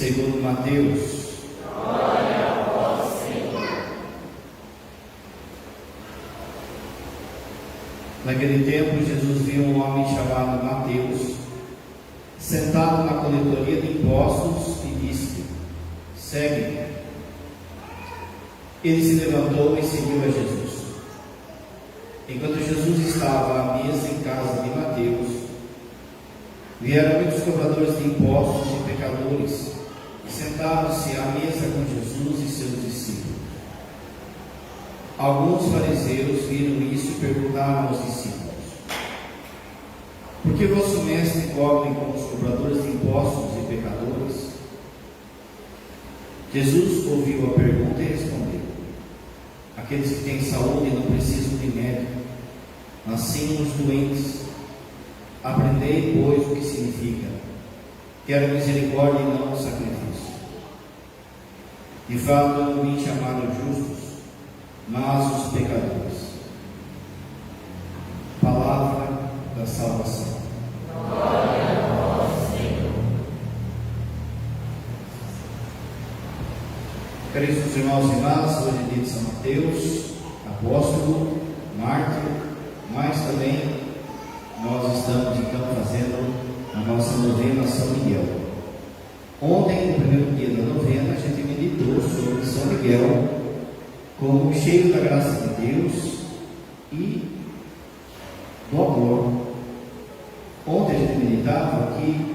segundo Mateus. Glória a vós, Senhor. Naquele tempo, Jesus viu um homem chamado Mateus, sentado na coletoria de impostos, e disse: segue-me. Ele se levantou e seguiu a Jesus. Enquanto Jesus estava à mesa em casa de Mateus, vieram muitos cobradores de impostos e pecadores, e sentaram-se à mesa com Jesus e seus discípulos. Alguns fariseus viram isso e perguntaram aos discípulos: por que vosso mestre come com os cobradores de impostos e pecadores? Jesus ouviu a pergunta e respondeu: aqueles que têm saúde não precisam de médico, mas sim os doentes. Aprendei, pois, o que significa: quero misericórdia e não sacrifício. De fato, eu não vim chamar os justos, mas os pecadores. Palavra da salvação. Glória a vós, Senhor. Caríssimos irmãos e irmãs, hoje é dia de São Mateus, apóstolo, mártir, mas também nós estamos então fazendo a nossa novena São Miguel. Ontem, no primeiro dia da novena, a gente meditou sobre São Miguel como cheio da graça de Deus e do amor. Ontem a gente meditava que,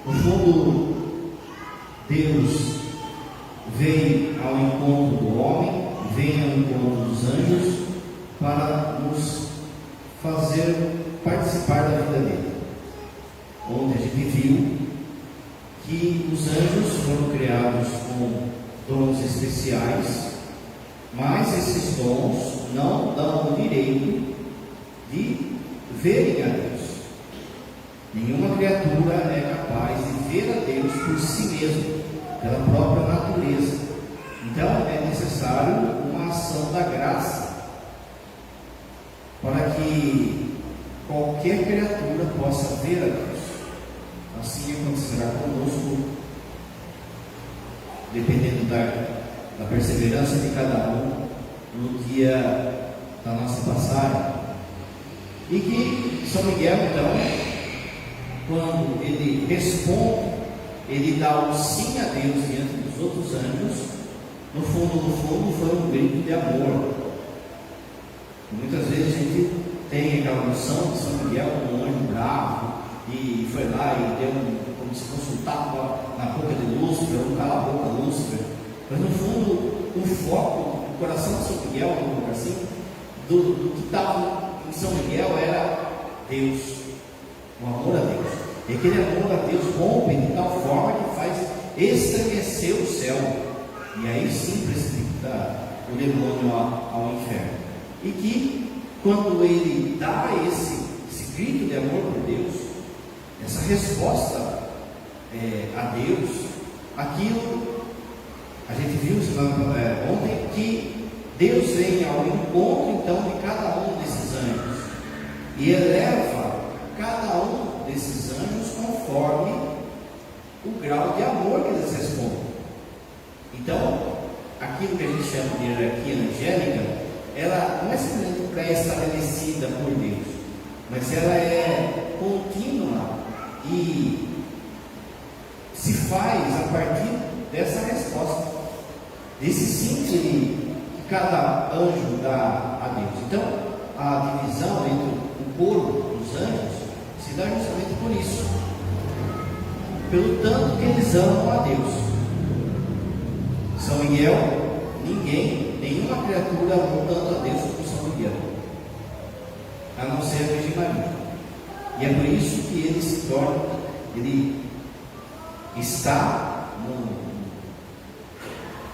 no fundo, Deus vem ao encontro do homem, vem ao encontro dos anjos para nos fazer participar da vida dele. Ontem a gente viu que os anjos foram criados com dons especiais, mas esses dons não dão o direito de verem a Deus. Nenhuma criatura é capaz de ver a Deus por si mesmo, pela própria natureza. Então é necessário uma ação da graça para que qualquer criatura possa ver a Deus. Assim acontecerá conosco, dependendo da perseverança de cada um no dia da nossa passagem. E que São Miguel, então, quando ele responde, ele dá o sim a Deus diante dos outros anjos, no fundo foi um grito de amor. Muitas vezes a gente tem aquela noção de São Miguel como um anjo bravo, e foi lá e deu como se fosse um tapa na boca de Lúcifer, ou cala a boca de Lúcifer. Mas no fundo, o foco, o coração de São Miguel, vamos colocar assim, do que estava em São Miguel era Deus, o amor a Deus. E aquele amor a Deus rompe de tal forma que faz estremecer o céu, e aí sim precipita o demônio ao inferno. E que quando ele dá esse grito de amor por Deus, essa resposta a Deus, aquilo a gente viu ontem, que Deus vem ao encontro então de cada um desses anjos e eleva cada um desses anjos conforme o grau de amor que eles respondem. Então, aquilo que a gente chama de hierarquia angélica, ela não é simplesmente pré-estabelecida por Deus, mas ela é contínua e se faz a partir dessa resposta, desse sim que cada anjo dá a Deus. Então, a divisão entre o coro dos anjos se dá justamente por isso, pelo tanto que eles amam a Deus. São Miguel, nenhuma criatura amou tanto a Deus como São Miguel, a não ser a Virgem Maria. E é por isso que ele está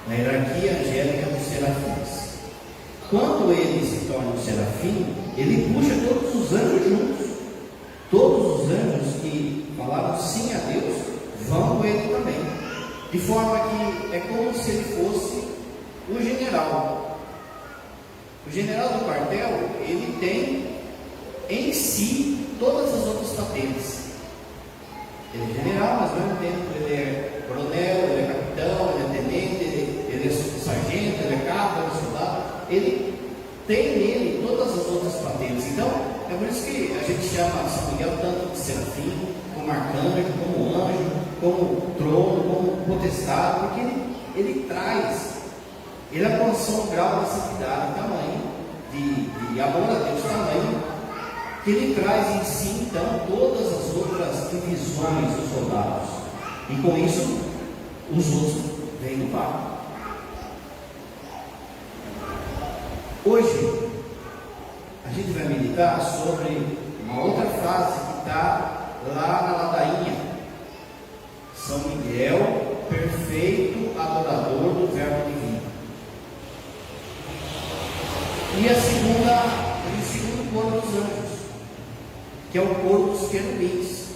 na hierarquia angélica dos serafins. Quando ele se torna um serafim, ele puxa todos os anjos juntos. Todos os anjos que falaram sim a Deus vão com ele também. De forma que é como se ele fosse o general. O general do quartel, ele tem em si todas as outras patentes. Ele é general, mas ao mesmo tempo ele é coronel, tem nele todas as outras patentes. Então, é por isso que a gente chama São Miguel tanto de serafim, como arcanjo, como anjo, como trono, como potestade, porque ele traz, ele alcançou um grau de santidade, tamanho, de amor a Deus, tamanho, que ele traz em si, então, todas as outras divisões dos soldados. E com isso, os outros vêm do Pai. Hoje, a gente vai meditar sobre uma outra frase que está lá na ladainha. São Miguel, perfeito adorador do Verbo Divino. E o segundo coro dos anjos, que é o coro dos querubins.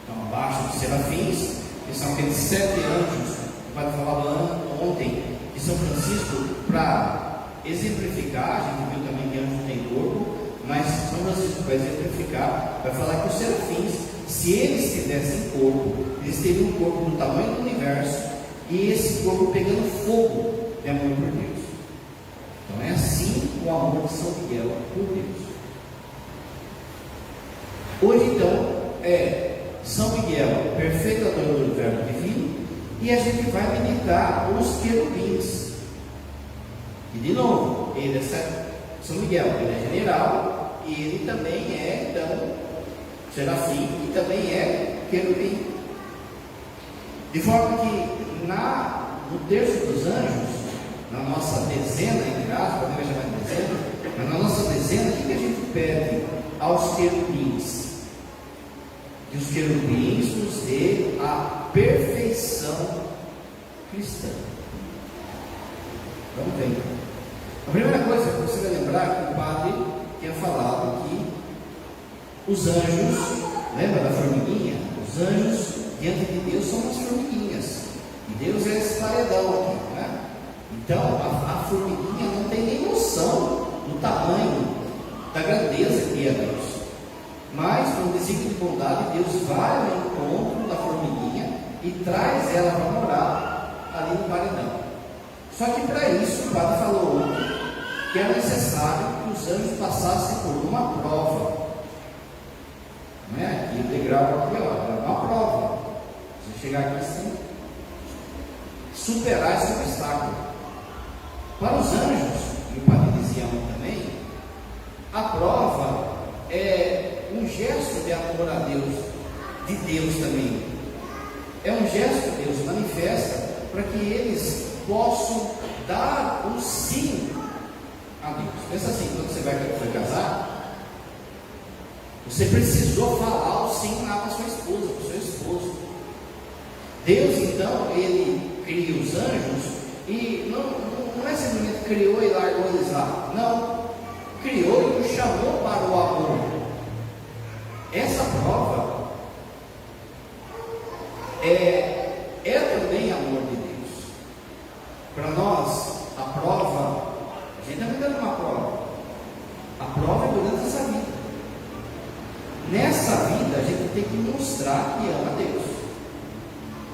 Então, abaixo dos serafins, que são aqueles 7 anjos que o Padre falava ontem, de São Francisco, para exemplificar. A gente viu também que anjo tem corpo, mas São Francisco vai exemplificar, vai falar que os serafins, se eles tivessem corpo, eles teriam um corpo do tamanho do universo, e esse corpo pegando fogo de amor por Deus. Então é assim o amor de São Miguel por Deus. Hoje então é São Miguel, perfeito adorador do Verbo Divino, e a gente vai meditar os querubins. E de novo, ele é São Miguel, ele é general, e ele também é, então, serafim, e também é querubim. De forma que no terço dos anjos, na nossa dezena, entre aspas, podemos chamar de dezena, mas na nossa dezena, o que a gente pede aos querubins? Que os querubins nos dê a perfeição cristã. Vamos ver. A primeira coisa que você vai lembrar que o Padre tinha falado que os anjos, lembra da formiguinha? Os anjos diante de Deus são umas formiguinhas, e Deus é esse paredão aqui, né? Então a formiguinha não tem nem noção do tamanho, da grandeza que é Deus, mas com o desígnio de bondade, Deus vai ao encontro da formiguinha e traz ela para morar ali no paredão. Só que para isso o Padre falou ontem que é necessário que os anjos passassem por uma prova. Não é? Aqui o degrau aqui, ó, é uma prova. Você chegar aqui sem superar esse obstáculo. Para os anjos, e o Padre dizia ontem também, a prova é um gesto de amor a Deus, de Deus também. É um gesto que Deus manifesta para que eles possam dar um sim a Deus. Pensa assim, quando você foi casar, você precisou falar o sim lá para sua esposa, para o seu esposo. Deus então, ele cria os anjos e não é simplesmente criou e largou eles lá. Não, criou e os chamou para o amor. Essa prova é também amor de Deus. Para nós, a prova, a gente está vivendo uma prova. A prova é durante essa vida. Nessa vida, a gente tem que mostrar que ama Deus.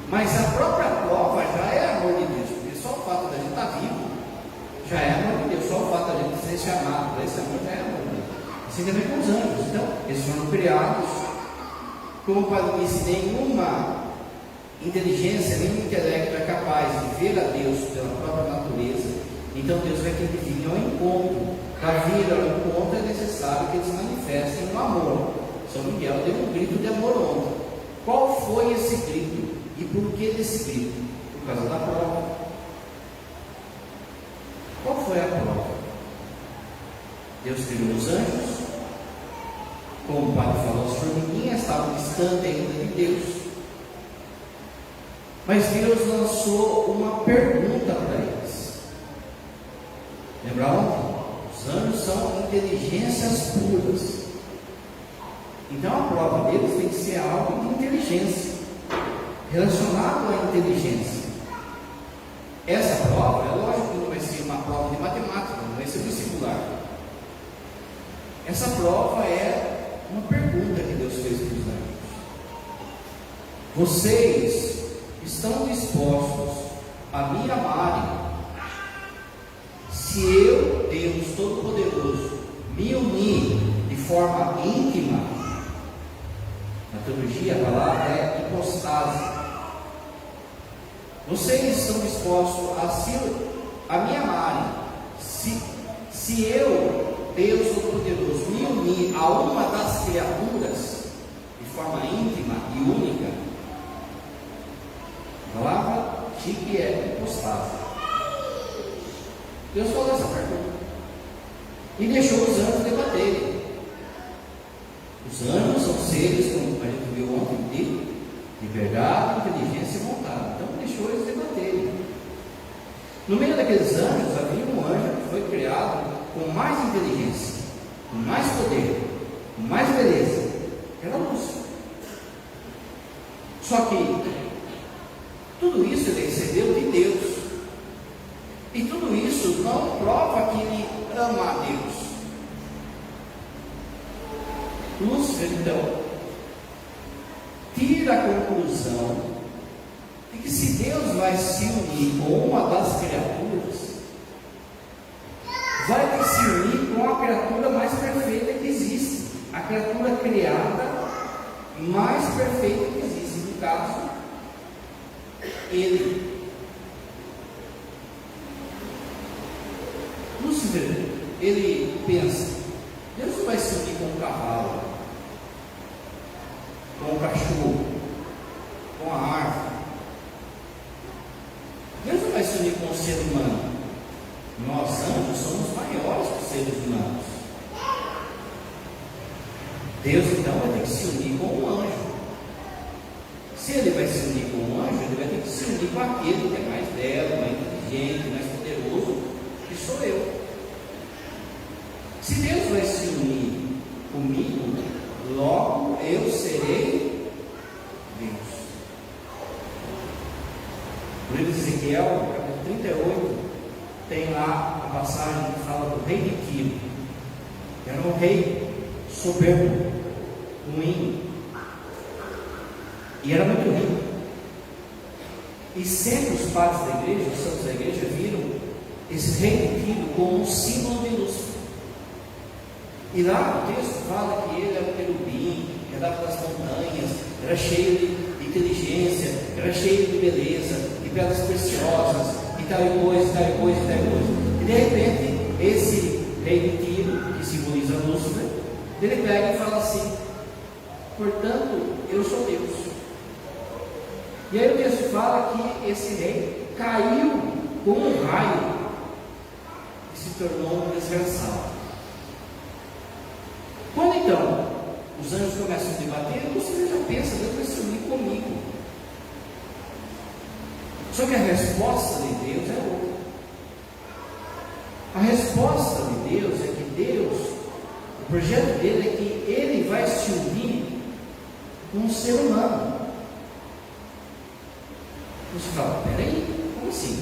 Mas a própria prova já é amor de Deus, porque só o fato da gente estar vivo já é amor de Deus. Só o fato da gente ser chamado para esse amor já é amor de Deus. Assim também com os anjos. Então, eles foram criados, como o Padre disse, nenhuma inteligência, nenhum intelecto é capaz de ver a Deus pela própria natureza. Então Deus vai ter que vir ao encontro. Para vir ao encontro é necessário que eles manifestem um amor. São Miguel deu um grito de amor ontem. Qual foi esse grito? E por que desse grito? Por causa da prova. Qual foi a prova? Deus criou os anjos, como o Padre falou, as formiguinhas estavam distantes ainda de Deus. Mas Deus lançou uma pergunta para eles. Lembraram? Os anjos são inteligências puras. Então a prova deles tem que ser algo de inteligência, relacionado à inteligência. Essa prova, é lógico que não vai ser uma prova de matemática, não vai ser vestibular. Essa prova é uma pergunta que Deus fez para os anjos. Vocês estão dispostos a me amarem se se eu, Deus Todo-Poderoso, me unir de forma íntima, na teologia a palavra é hipostase. Vocês estão dispostos a me amarem, se eu, Deus Todo-Poderoso, me unir a uma das criaturas de forma íntima e única? A palavra chique é hipostase. Deus falou essa pergunta e deixou os anjos debaterem. Os anjos são seres, como a gente viu ontem, de verdade, inteligência e vontade. Então deixou eles debaterem. No meio daqueles anjos havia um anjo que foi criado com mais inteligência, com mais poder, com mais beleza. Era Lúcifer. Só que tudo isso ele recebeu de Deus. E tudo isso não prova que ele ama a Deus. Lúcifer, então, tira a conclusão de que se Deus vai se unir com uma das criaturas, vai ter que se unir com a criatura mais perfeita que existe, a criatura criada mais perfeita que existe, no caso, ele. Lúcifer, ele pensa, Deus não vai se unir com um cavalo, com um cachorro, com a árvore. Deus não vai se unir com o ser humano. Nós, anjos, somos maiores que os seres humanos. Deus, então, vai ter que se unir com um anjo. Se ele vai se unir com um anjo, ele vai ter que se unir com aquele que é mais belo, mais inteligente, mais poderoso, que sou eu. Se Deus vai se unir comigo, logo eu serei Deus. No livro de Ezequiel, capítulo 38, tem lá a passagem que fala do rei de Tiro, que era um rei soberbo, ruim, e era muito rico. E sempre os padres da igreja, os santos da igreja, viram esse rei de Tiro como um símbolo de Lúcifer. E lá no texto fala que ele era um querubim, que andava pelas montanhas, era cheio de inteligência, era cheio de beleza, de pedras preciosas, e tal e coisa, tal e coisa, tal e coisa. E de repente, esse rei de Tiro, que simboliza Lúcifer, ele pega e fala assim: portanto, eu sou Deus. E aí o texto fala que esse rei caiu como um raio e se tornou um desgraçado. Quando então os anjos começam a debater, você já pensa, Deus vai se unir comigo. Só que a resposta de Deus é outra. A resposta de Deus é que Deus, o projeto dele é que ele vai se unir com um ser humano. Você fala, peraí, como assim?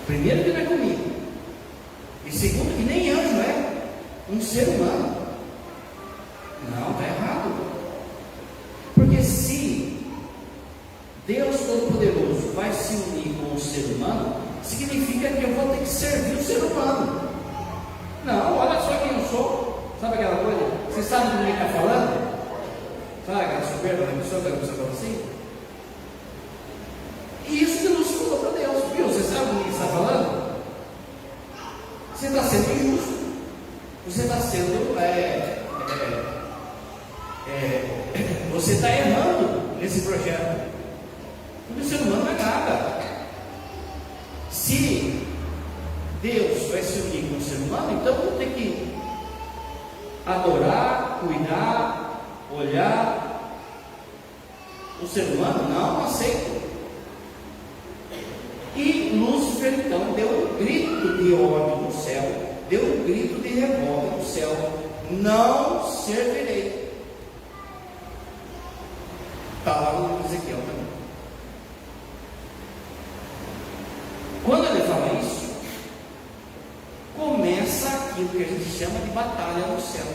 Primeiro que não é comigo. E segundo, que nem anjo é um ser humano. Não, está errado. Porque se Deus Todo-Poderoso vai se unir com o ser humano, significa que eu vou ter que servir o ser humano. Não, olha só quem eu sou. Sabe aquela coisa? Você sabe do que ele está falando? Sabe aquela soberba da pessoa que a pessoa fala assim? E isso que Lúcifer falou para Deus. Viu? Você sabe do que ele está falando? Você está sendo injusto. Você está sendo. Você está errando nesse projeto. Porque o ser humano não é nada. Se Deus vai se unir com o ser humano, então eu vou ter que adorar, cuidar, olhar o ser humano. Não aceito. E Lúcifer então deu um grito de ódio no céu, deu um grito de revolta no céu: não servirei. Está lá no Ezequiel também. Quando ele fala isso, começa aquilo que a gente chama de batalha no céu.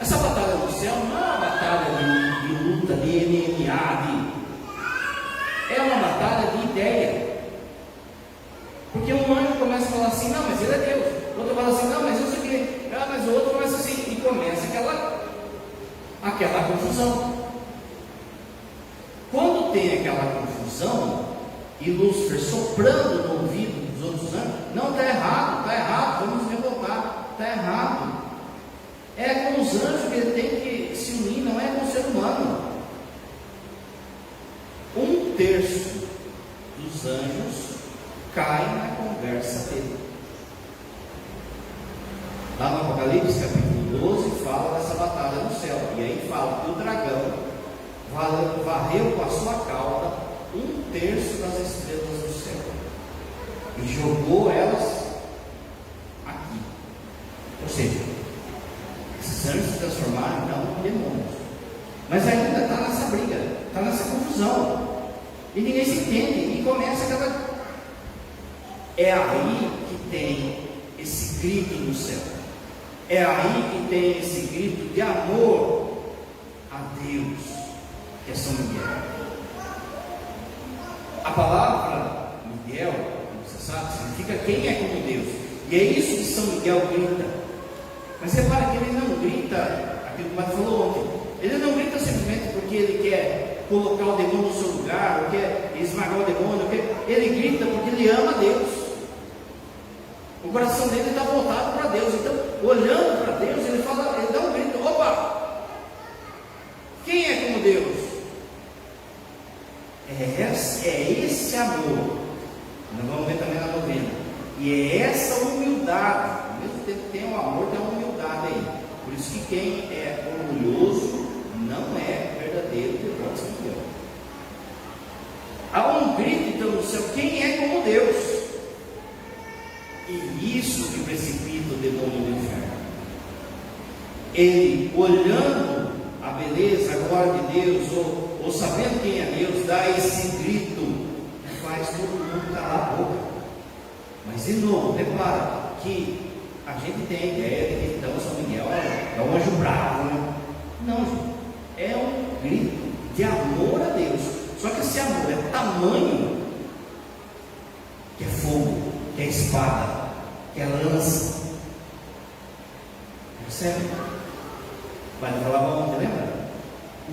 Essa batalha no céu não é uma batalha de luta, de MMA, é uma batalha de ideia. assim, não, mas ele é Deus. O outro fala assim, não, mas eu sei que. Ah, mas o outro começa assim. E começa aquela confusão. Quando tem aquela confusão, e Lúcifer soprando no ouvido dos outros anjos, não, está errado, vamos revoltar, está errado. É com os anjos que ele tem que se unir, não é com o ser humano. 1/3 dos anjos cai na conversa dele. Lá no Apocalipse, capítulo 12, fala dessa batalha no céu. E aí fala que o dragão varreu com a sua cauda 1/3 das estrelas do céu e jogou elas aqui. Ou seja, esses anjos se transformaram então em demônios. Mas ainda está nessa briga, está nessa confusão. E ninguém se entende. E começa aquela. É aí que tem esse grito no céu. É aí que tem esse grito de amor a Deus, que é São Miguel. A palavra Miguel, como você sabe, significa quem é como Deus. E é isso que São Miguel grita. Mas repara que ele não grita aquilo que o Padre falou ontem. Ele não grita simplesmente porque ele quer colocar o demônio no seu lugar, ou quer esmagar o demônio. Ele grita porque ele ama Deus. O coração dele está voltado para Deus. Então, olhando para Deus, ele dá um grito: opa! Quem é como Deus? É esse amor. Nós vamos ver também na novena. E é essa humildade. Ao mesmo tempo que tem o amor, tem uma humildade aí. Por isso que quem é orgulhoso não é verdadeiro devoto de São Miguel. Há um grito então no céu: quem é como Deus? E isso que precipita o demônio do inferno. Ele, olhando a beleza, a glória de Deus, ou sabendo quem é Deus, dá esse grito que faz todo mundo calar a boca. Mas de novo, repara que a gente tem a ideia de que então São Miguel é um anjo bravo, né? Não, gente, é um grito de amor a Deus. Só que esse amor é tamanho que é fogo, que é espada, que é lança. Percebe? Vai falar ontem, lembra?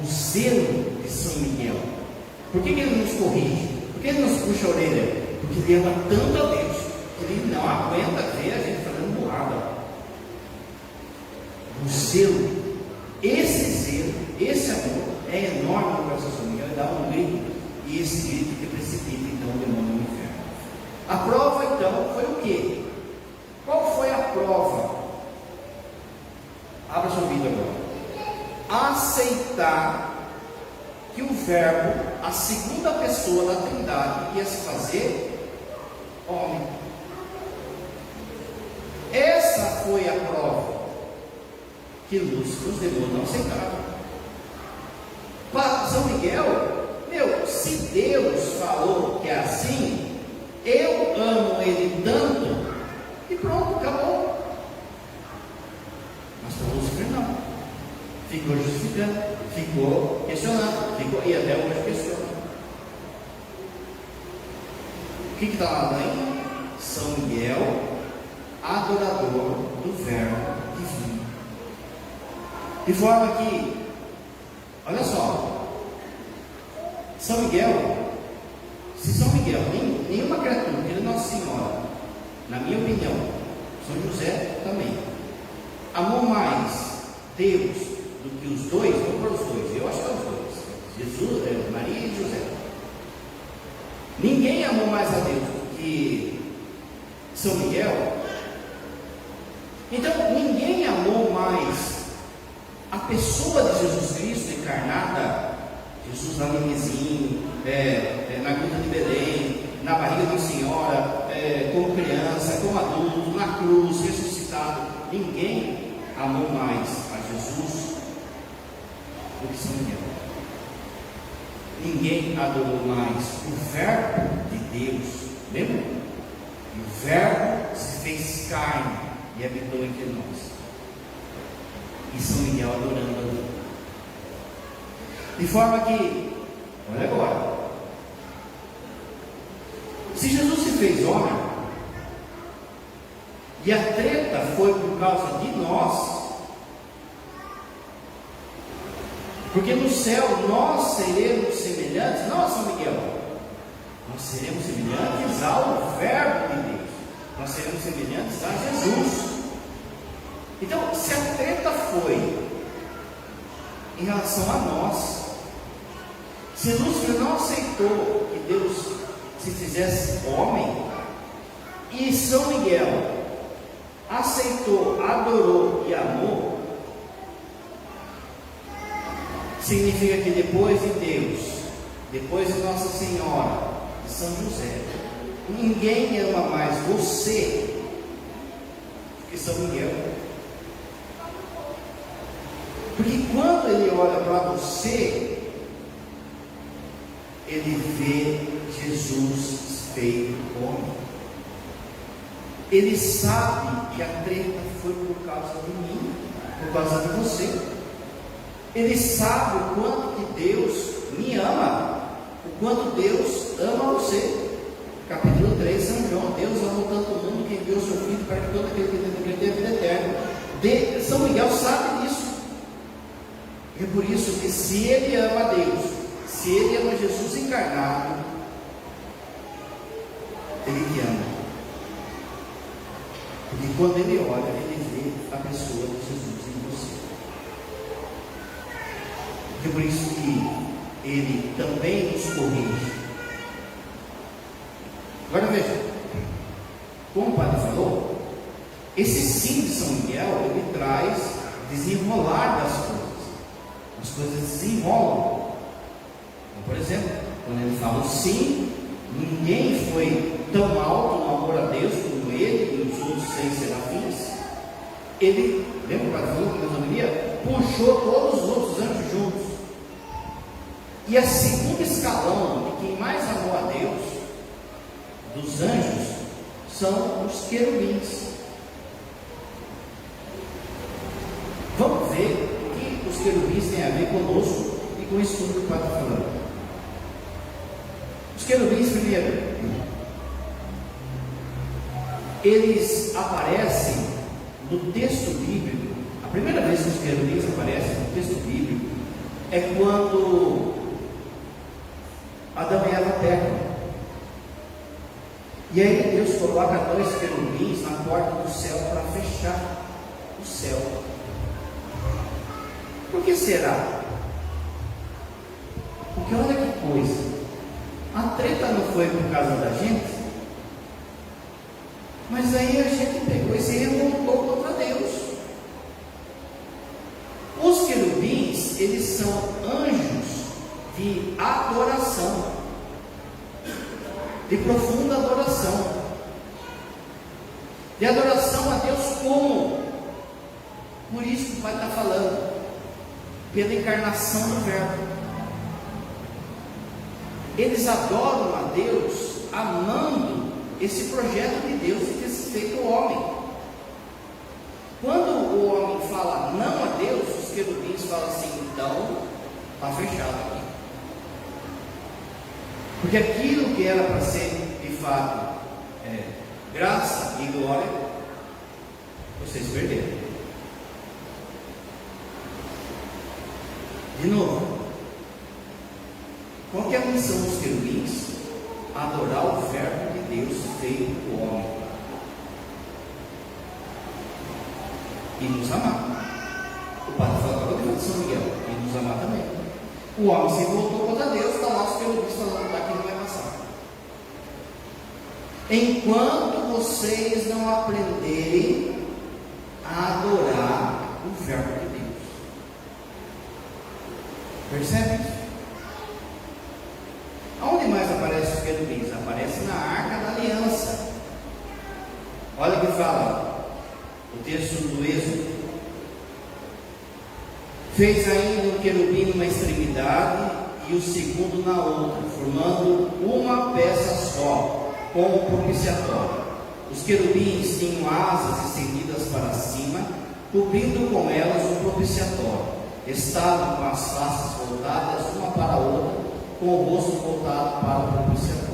O zelo de São Miguel. Por que ele nos corrige? Por que ele nos puxa a orelha? Porque ele ama tanto a Deus que ele não aguenta ver a gente fazendo burrada. O zelo, esse zelo, esse amor é enorme no coração de São Miguel. Ele dá um grito, e esse grito que precipita então o demônio no inferno. A prova então foi o quê? Qual foi a prova? Abra sua Bíblia agora. Aceitar que o Verbo, a segunda pessoa da Trindade, ia se fazer homem. Essa foi a prova que Lúcifer, os demônios, não aceitaram. Para São Miguel, se Deus falou que é assim, eu amo Ele tanto, e pronto, acabou. Mas para Lúcifer não. Ficou justificando, ficou questionando, e até hoje questiona. O que está lá em São Miguel, adorador do Verbo divino. De forma que, olha só, São Miguel, se São Miguel, nenhuma criatura, ele Nossa Senhora, na minha opinião, São José também, amou mais Deus do que os dois, vamos para os dois, eu acho que é os dois, Jesus, Maria e José. Ninguém amou mais a Deus do que São Miguel. Então, ninguém amou mais a pessoa de Jesus Cristo encarnada, Jesus lá no Nizinho, na gruta de Belém, na barriga da Senhora, como criança, como adulto, na cruz, ressuscitado. Ninguém amou mais a Jesus do que São Miguel. Ninguém adorou mais o Verbo de Deus, lembra? E o Verbo se fez carne e habitou entre nós. E São Miguel adorando a Deus. De forma que, olha agora, se Jesus se fez homem, E a treta foi por causa de nós. Porque no céu nós seremos semelhantes, não a São Miguel, nós seremos semelhantes ao Verbo de Deus, nós seremos semelhantes a Jesus. Então, se a treta foi em relação a nós, se Lúcifer não aceitou que Deus se fizesse homem, e São Miguel aceitou, adorou e amou, significa que depois de Deus, depois de Nossa Senhora, de São José, ninguém ama mais você do que São Miguel. Porque quando ele olha para você, ele vê Jesus feito homem. Ele sabe que a treta foi por causa de mim, por causa de você. Ele sabe o quanto que Deus me ama, o quanto Deus ama você. Capítulo 3, São João: Deus amou tanto o mundo que enviou seu Filho para que todo aquele que crê tenha vida eterna. São Miguel sabe disso. É por isso que, se ele ama a Deus, se ele ama Jesus encarnado, ele te ama. Porque quando ele olha, ele vê a pessoa de Jesus em você. É por isso que ele também nos corrige. Agora veja, como o padre falou, esse sim de São Miguel, ele traz desenrolar das coisas. As coisas desenrolam. Então, por exemplo, quando ele fala o sim, ninguém foi tão alto no amor a Deus como ele e os outros 6 serafins. Ele, lembra o padre falou que na homilia, puxou todos os outros anjos juntos. E a segundo escalão de quem mais amou a Deus, dos anjos, são os querubins. Vamos ver o que os querubins têm a ver conosco e com isso tudo que o padre está falando. Os querubins, primeiro, eles aparecem no texto bíblico. A primeira vez que os querubins aparecem no texto bíblico é quando Adão e Eva pecam. E aí Deus coloca 2 querubins na porta do céu para fechar o céu. Por que será? Porque olha que coisa, a treta não foi por causa da gente, mas aí a gente pegou e se revoltou contra Deus. Os querubins, eles são anjos de adoração, de profunda adoração, de adoração a Deus como? Por isso que o Pai está falando, pela encarnação do Verbo. Eles adoram a Deus amando esse projeto de Deus de ter se feito homem. Quando o homem fala não a Deus, os querubins falam assim: então está fechado aqui. Porque aquilo que era para ser de fato graça e glória, vocês perderam. De novo, qual que é a missão dos querubins? Adorar o Verbo de Deus feito homem e nos amar. O padre fala agora de São Miguel, e nos amar também. O homem se voltou contra Deus, está lá os querubins falando: daqui não vai passar. Enquanto vocês não aprenderem a adorar o Verbo de Deus. Percebe? Aonde mais aparecem os querubins? Aparece na Arca da Aliança. Olha o que fala o texto do Êxodo: fez ainda um querubim numa extremidade e o segundo na outra, formando uma peça só, com o propiciatório. Os querubins tinham asas estendidas para cima, cobrindo com elas o propiciatório. Estavam com as faces voltadas uma para a outra, com o rosto voltado para o propiciatório.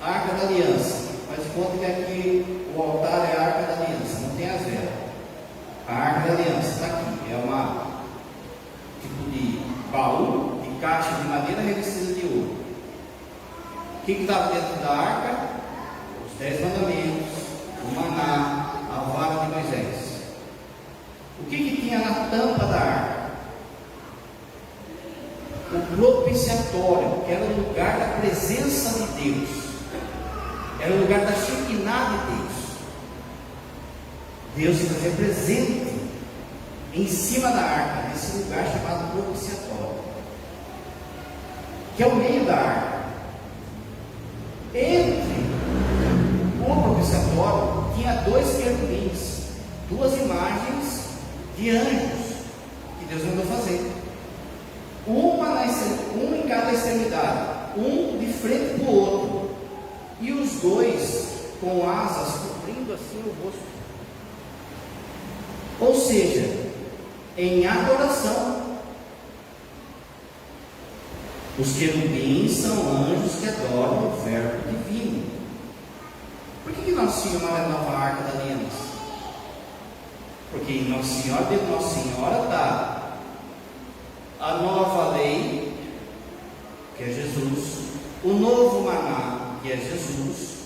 A Arca da Aliança, faz de conta que aqui o o altar é a Arca da Aliança, não tem as velas. A Arca da Aliança está aqui, é uma tipo de baú, de caixa de madeira revestida de ouro. O que estava dentro da arca? Os 10 mandamentos, o maná, a vara de Moisés. O que tinha na tampa da arca? O propiciatório, que era o lugar da presença de Deus, era o lugar da Shekinah de Deus. Deus se fazia presente em cima da arca, nesse lugar chamado propiciatório, que é o meio da arca. Entre o propiciatório tinha 2 querubins, 2 imagens de anjos que Deus mandou fazer, um em cada extremidade, um de frente para o outro, e os 2 com asas cobrindo assim o rosto, ou seja, em adoração. Os querubins são anjos que adoram o Verbo divino. Por que Nossa Senhora é a nova Arca da Aliança? Porque em Nossa Senhora, dentro de Nossa Senhora está a nova lei, que é Jesus, o novo maná, que é Jesus,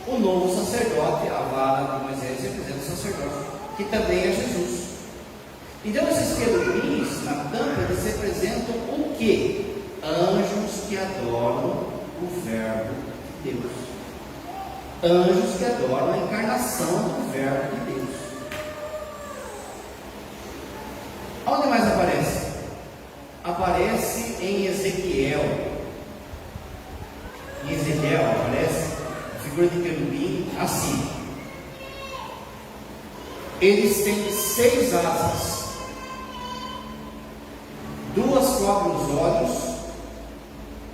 o novo sacerdote, a vara de Moisés representa o sacerdote, que também é Jesus. Então esses querubins na tampa, eles representam o quê? Anjos que adoram o Verbo de Deus, anjos que adoram a encarnação do Verbo de Deus. Onde mais aparece? Aparece em Ezequiel. Em Ezequiel aparece a figura de querubim assim. Eles têm 6 asas, 2 cobrem os olhos,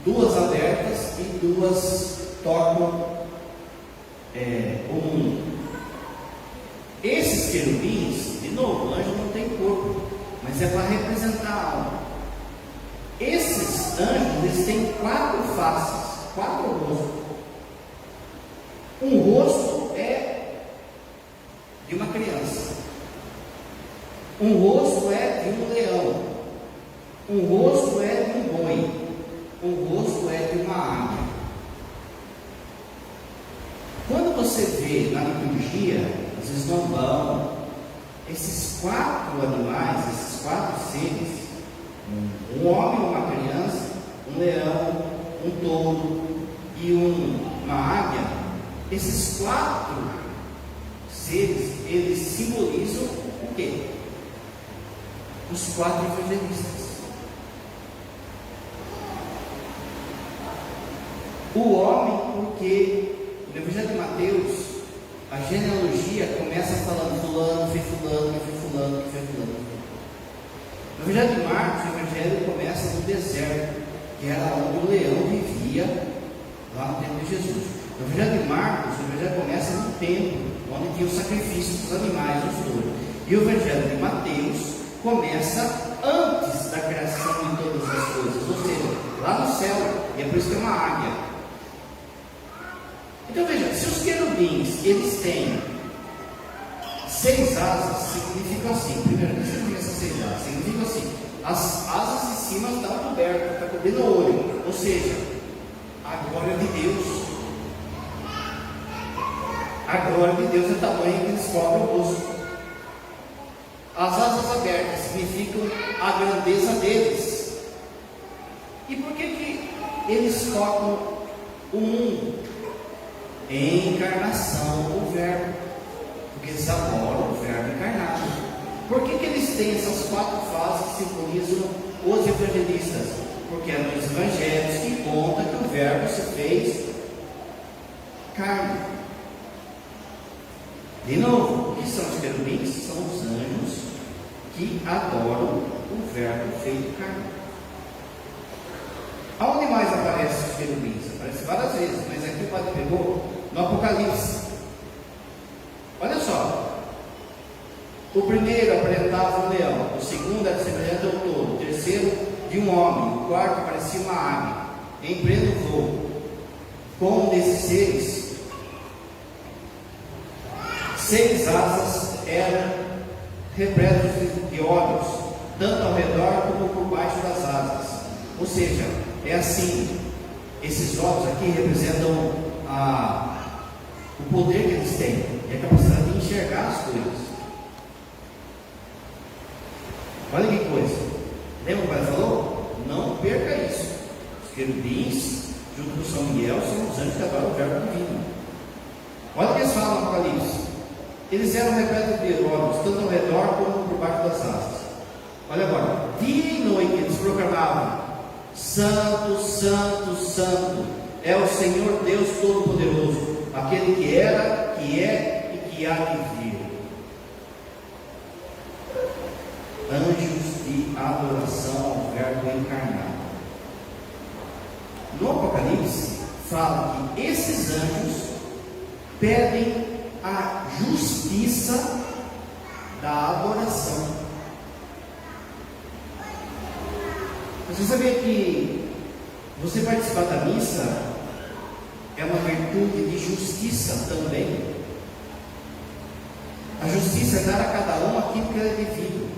2 abertas e 2 tocam o mundo. Esses querubins, de novo, o anjo não tem corpo, mas é para representar a alma. Esses anjos, eles têm 4 faces, 4 rostos. Um rosto é de uma criança, um rosto é de um leão, um rosto é de um boi, um rosto é de uma águia. Quando você vê na liturgia, às vezes não vão, esses 4 animais, esses 4 seres, um homem, uma criança, um leão, um touro e uma águia, esses 4 seres, eles simbolizam o quê? Os 4 evangelistas. O homem, porque no Evangelho de Mateus, a genealogia começa falando fulano, foi fulano, que foi fulano, que foi fulano. No Evangelho de Marcos, o Evangelho começa no deserto, que era onde o leão vivia, lá no tempo de Jesus. No Evangelho de Marcos, o Evangelho começa no templo, onde tinha o sacrifício dos animais, dos touros. E o Evangelho de Mateus começa antes da criação de todas as coisas, ou seja, lá no céu, e é por isso que é uma águia. Então veja, se os querubins, eles têm 6 asas, significa assim, primeiro, o que significa essas 6 asas? Significa assim, as asas de cima estão cobertas, está cobrindo o olho, ou seja, a glória de Deus. A glória de Deus é o tamanho que eles cobrem o rosto. As asas abertas significam a grandeza deles. E por que eles tocam o mundo? Encarnação do Verbo, porque eles adoram o Verbo encarnado. Por que eles têm essas 4 fases que simbolizam os evangelistas? Porque é nos evangelhos que conta que o Verbo se fez carne. De novo, o que são os querubins? São os anjos que adoram o Verbo feito carne. Aonde mais aparece os querubins? Aparece várias vezes, mas aqui o padre pegou no Apocalipse. Olha só, o primeiro apresentava um leão, o segundo era semelhante ao touro, o terceiro de um homem, o quarto parecia uma águia, em pleno voo. Com um desses seres 6 asas eram repletas de olhos, tanto ao redor como por baixo das asas. Ou seja, é assim, esses olhos aqui representam o poder que eles têm, e a capacidade de enxergar as coisas. Olha que coisa, lembra o pai falou? Não perca isso. Os querubins, junto com São Miguel, são os anjos que adoram o verbo divino. Olha o que eles falam no Apocalipse. Eles eram repletos de olhos, tanto ao redor como por baixo das asas. Olha agora, dia e noite eles proclamavam: Santo, Santo, Santo é o Senhor Deus Todo-Poderoso, aquele que era, que é e que há de vir. Anjos de adoração ao verbo encarnado. No Apocalipse fala que esses anjos pedem a justiça da adoração. Você sabia que você participar da missa é uma virtude de justiça também? A justiça é dar a cada um aquilo que é devido.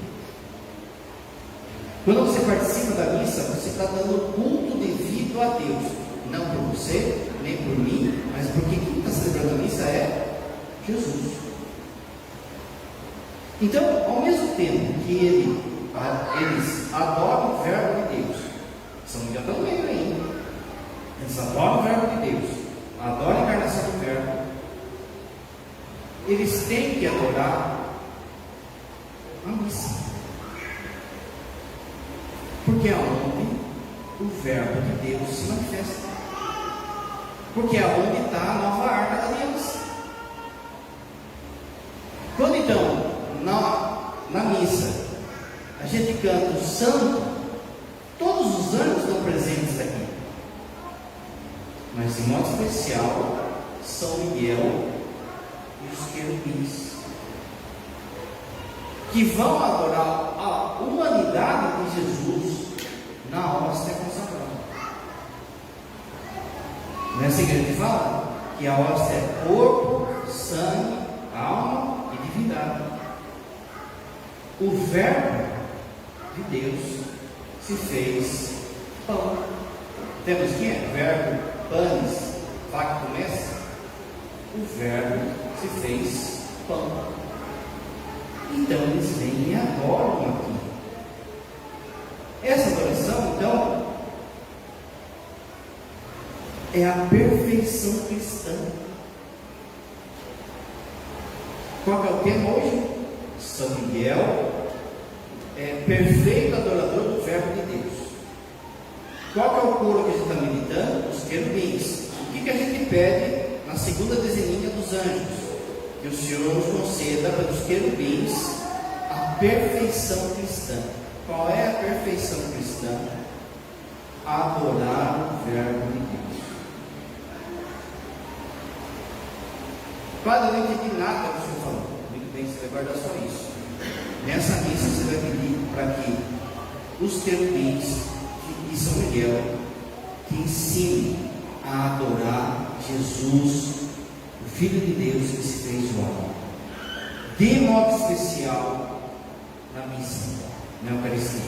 Quando você participa da missa, você está dando culto devido a Deus, não por você, nem por mim, mas porque quem está celebrando a missa é Jesus. Então, ao mesmo tempo que eles adoram o verbo de Deus, São Miguel também ainda, eles adoram o verbo de Deus, adoram a encarnação do verbo, eles têm que adorar a missa. Porque é onde o verbo de Deus se manifesta. Porque é onde está a nova arca da aliança. Quando então, na missa, a gente canta o santo, todos os anjos estão presentes aqui. Mas de modo especial, São Miguel e os querubins, que vão adorar a humanidade de Jesus na hóstia consagrada. Nessa igreja fala que a hóstia é corpo, sangue, alma e divindade. O verbo de Deus se fez pão. Temos que é? Verbo, panis, facto est. O verbo se fez pão. Então eles vêm e adoram aqui. Essa adoração, então, é a perfeição cristã. Qual que é o tema hoje? São Miguel é perfeito adorador do verbo de Deus. Qual que é o coro que a gente está meditando? Os querubins. O que a gente pede na segunda dezeninha dos anjos? Que o Senhor nos conceda pelos querubins a perfeição cristã. Qual é a perfeição cristã? Adorar o verbo de Deus. Padre, eu não entendi nada que o Senhor falou. Muito bem, você vai guardar só isso. Nessa missa você vai pedir para que os querubins e São Miguel que ensinem a adorar Jesus, o Filho de Deus que se fez homem, de modo especial na missa, na Eucaristia.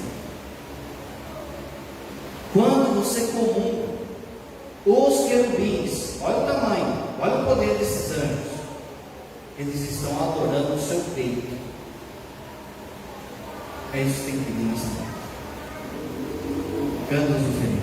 Quando você comunga, os querubins, olha o tamanho, olha o poder desses anjos, eles estão adorando o seu peito. É isso que tem que pedir nessa noite. Canta-nos o Senhor.